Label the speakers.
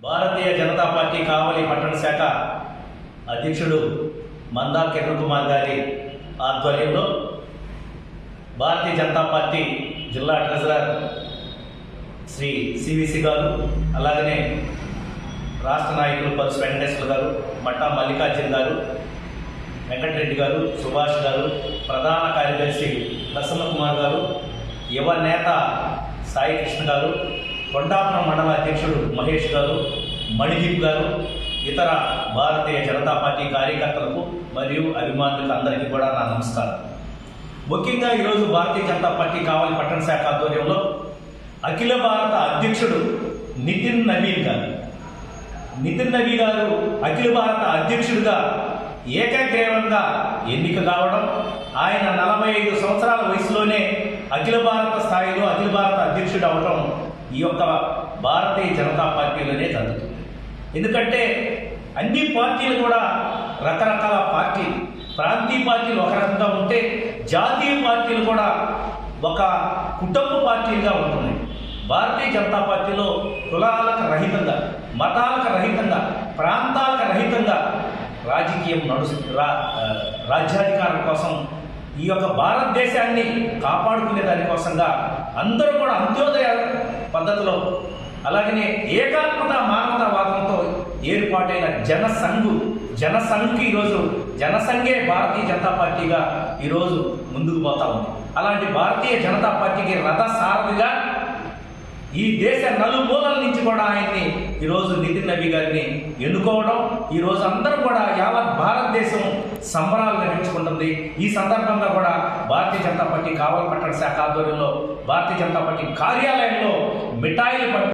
Speaker 1: Bharatiya Janata party కావలి పట్టణ శాఖ అధ్యక్షుడు మందా కిరణ్ కుమార్ గారి ఆధ్వర్యంలో భారతీయ జనతా పార్టీ జిల్లా ట్రెజరర్ శ్రీ సివిసి గారు, అలాగనే రాష్ట్ర నాయకులు పల్స్ వెంకటేశ్వర గారు, మట్టా మల్లికార్జున గారు, వెంకటరెడ్డి గారు, సుభాష్ గారు, ప్రధాన కార్యదర్శి ప్రసన్న కుమార్ గారు, యువ నేత సాయి కృష్ణ గారు, కొండాపురం మండల అధ్యక్షుడు మహేష్ గారు, మణిదీప్ గారు, ఇతర భారతీయ జనతా పార్టీ కార్యకర్తలకు మరియు అభిమానులకు అందరికీ కూడా నా నమస్కారం. ముఖ్యంగా ఈరోజు భారతీయ జనతా పార్టీ కావలి పట్టణ శాఖ ఆధ్వర్యంలో అఖిల భారత అధ్యక్షుడు నితిన్ నబీ గారు అఖిల భారత అధ్యక్షుడిగా ఏకగ్రీవంగా ఎన్నిక కావడం, ఆయన 45 సంవత్సరాల వయసులోనే అఖిల భారత స్థాయిలో అఖిల భారత అధ్యక్షుడు అవడం ఈ యొక్క భారతీయ జనతా పార్టీలోనే జరుగుతుంది. ఎందుకంటే అన్ని పార్టీలు కూడా రకరకాల పార్టీలు, ప్రాంతీయ పార్టీలు ఒక రకంగా ఉంటే జాతీయ పార్టీలు కూడా ఒక కుటుంబ పార్టీలుగా ఉంటున్నాయి. భారతీయ జనతా పార్టీలో కులాలకు రహితంగా, మతాలకు రహితంగా, ప్రాంతాలకు రహితంగా రాజకీయం రాజ్యాధికారం కోసం ఈ యొక్క భారతదేశాన్ని కాపాడుకునే దానికోసంగా అందరూ కూడా అంత్యోదయ పద్ధతిలో, అలాగనే ఏకాత్మత మానవతావాదంతో ఏర్పాటైన జనసంఘ్ ఈరోజు జనసంఘే భారతీయ జనతా పార్టీగా ఈరోజు ముందుకు పోతా ఉంది. అలాంటి భారతీయ జనతా పార్టీకి రథసారథిగా ఈ దేశ నలుమూలల నుంచి కూడా ఆయన్ని ఈరోజు నితిన్ నబీ గారిని ఎన్నుకోవడం, ఈరోజు అందరూ కూడా యావత్ భారతదేశం సంబరాలు నిర్వహించుకుంటుంది. ఈ సందర్భంగా కూడా భారతీయ జనతా పార్టీ కావలి పట్టణ శాఖ ఆధ్వర్యంలో భారతీయ జనతా పార్టీ కార్యాలయంలో మిఠాయిలు